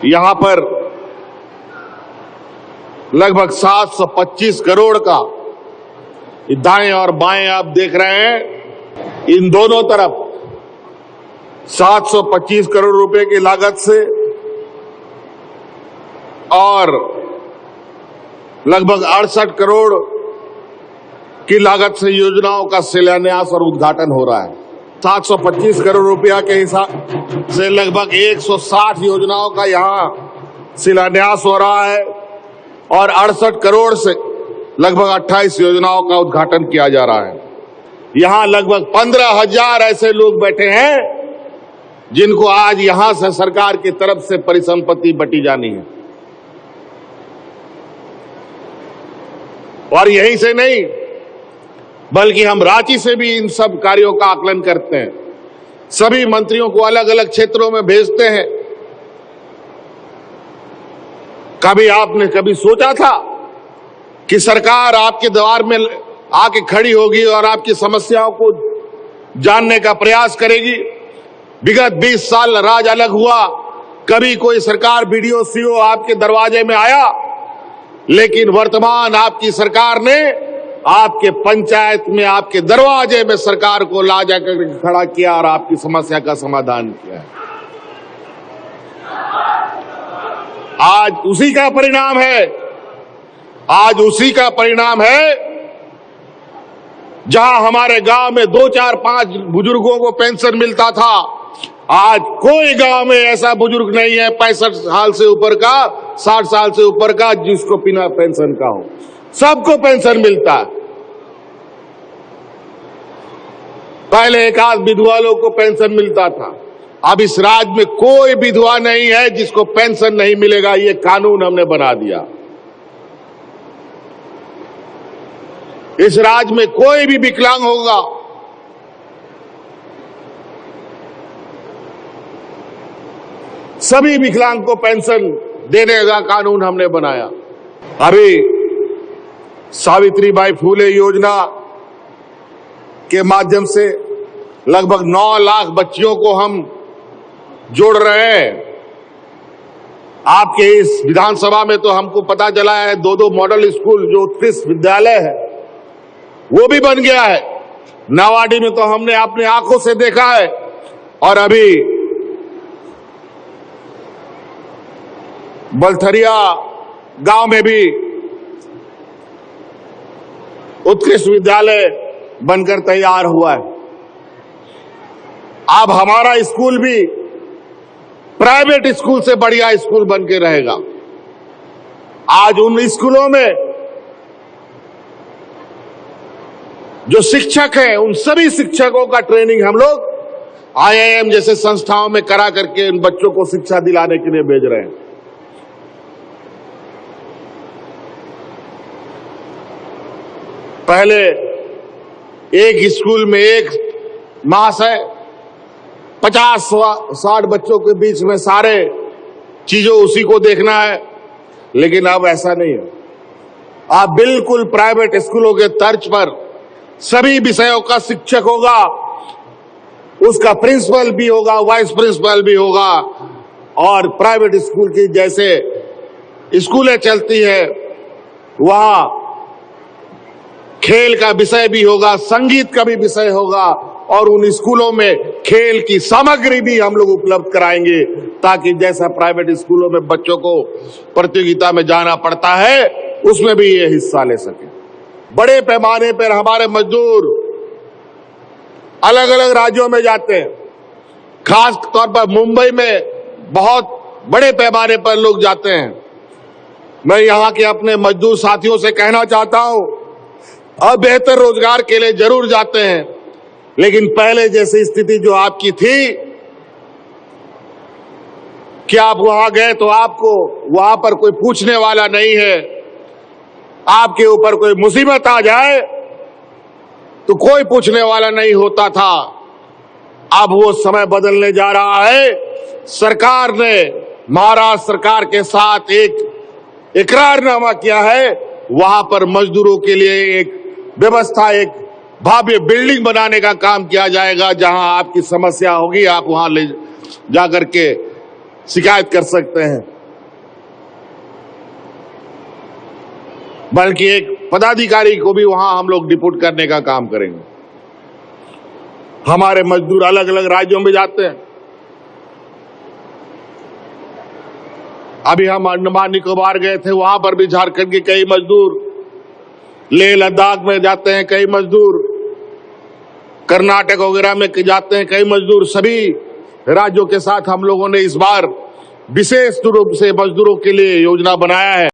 यहां पर लगभग 725 करोड़ का दाएं और बाएं आप देख रहे हैं, इन दोनों तरफ 725 करोड़ रुपए की लागत से और लगभग 68 करोड़ की लागत से योजनाओं का शिलान्यास और उद्घाटन हो रहा है। 725 करोड़ रुपया के हिसाब से लगभग 160 योजनाओं का यहां शिलान्यास हो रहा है और 68 करोड़ से लगभग 28 योजनाओं का उद्घाटन किया जा रहा है। यहां लगभग 15,000 ऐसे लोग बैठे हैं जिनको आज यहां से सरकार की तरफ से परिसंपत्ति बंटी जानी है। और यहीं से नहीं, बल्कि हम रांची से भी इन सब कार्यों का आकलन करते हैं। सभी मंत्रियों को अलग अलग क्षेत्रों में भेजते हैं। कभी आपने कभी सोचा था कि सरकार आपके द्वार में आके खड़ी होगी और आपकी समस्याओं को जानने का प्रयास करेगी? विगत 20 साल राज अलग हुआ, कभी कोई सरकार बीडीओ सीओ आपके दरवाजे में आया, लेकिन वर्तमान आपकी सरकार ने आपके पंचायत में आपके दरवाजे में सरकार को ला जाकर खड़ा किया और आपकी समस्या का समाधान किया। आज उसी का परिणाम है, आज उसी का परिणाम है जहां हमारे गांव में 2, 4, 5 बुजुर्गों को पेंशन मिलता था, आज कोई गांव में ऐसा बुजुर्ग नहीं है 65 साल से ऊपर का, 60 साल से ऊपर का जिसको बिना पेंशन का हो। सबको पेंशन मिलता है। पहले एक आध विधवा लोग को पेंशन मिलता था, अब इस राज्य में कोई विधवा नहीं है जिसको पेंशन नहीं मिलेगा। ये कानून हमने बना दिया। इस राज्य में कोई भी विकलांग होगा, सभी विकलांग को पेंशन देने का कानून हमने बनाया। अभी सावित्रीबाई फूले योजना के माध्यम से लगभग 9 लाख बच्चियों को हम जोड़ रहे हैं। आपके इस विधानसभा में तो हमको पता चला है 2 मॉडल स्कूल जो उत्कृष्ट विद्यालय है वो भी बन गया है। नावाडी में तो हमने अपने आंखों से देखा है, और अभी बलथरिया गांव में भी उत्कृष्ट विद्यालय बनकर तैयार हुआ है। अब हमारा स्कूल भी प्राइवेट स्कूल से बढ़िया स्कूल बन के रहेगा। आज उन स्कूलों में जो शिक्षक हैं, उन सभी शिक्षकों का ट्रेनिंग हम लोग IIM जैसे संस्थाओं में करा करके उन बच्चों को शिक्षा दिलाने के लिए भेज रहे हैं। पहले एक स्कूल में एक महाशय 50-60 बच्चों के बीच में सारे चीजों उसी को देखना है, लेकिन अब ऐसा नहीं है। आप बिल्कुल प्राइवेट स्कूलों के तर्ज पर सभी विषयों का शिक्षक होगा, उसका प्रिंसिपल भी होगा, वाइस प्रिंसिपल भी होगा, और प्राइवेट स्कूल की जैसे स्कूलें चलती है वहां खेल का विषय भी होगा, संगीत का भी विषय होगा, और उन स्कूलों में खेल की सामग्री भी हम लोग उपलब्ध कराएंगे ताकि जैसा प्राइवेट स्कूलों में बच्चों को प्रतियोगिता में जाना पड़ता है उसमें भी ये हिस्सा ले सके। बड़े पैमाने पर हमारे मजदूर अलग अलग राज्यों में जाते हैं, खास तौर पर मुंबई में बहुत बड़े पैमाने पर लोग जाते हैं। मैं यहां के अपने मजदूर साथियों से कहना चाहता हूं, अब बेहतर रोजगार के लिए जरूर जाते हैं, लेकिन पहले जैसी स्थिति जो आपकी थी कि आप वहां गए तो आपको वहां पर कोई पूछने वाला नहीं है, आपके ऊपर कोई मुसीबत आ जाए तो कोई पूछने वाला नहीं होता था। अब वो समय बदलने जा रहा है। सरकार ने महाराष्ट्र सरकार के साथ एक इकरारनामा किया है, वहां पर मजदूरों के लिए एक व्यवस्था, एक भव्य बिल्डिंग बनाने का काम किया जाएगा। जहां आपकी समस्या होगी आप वहां ले जाकर के शिकायत कर सकते हैं, बल्कि एक पदाधिकारी को भी वहां हम लोग डिपोट करने का काम करेंगे। हमारे मजदूर अलग अलग राज्यों में जाते हैं। अभी हम अंडमान निकोबार गए थे, वहां पर भी झारखंड के कई मजदूर, लेह लद्दाख में जाते हैं कई मजदूर, कर्नाटक वगैरह में जाते हैं कई मजदूर। सभी राज्यों के साथ हम लोगों ने इस बार विशेष रूप से मजदूरों के लिए योजना बनाया है।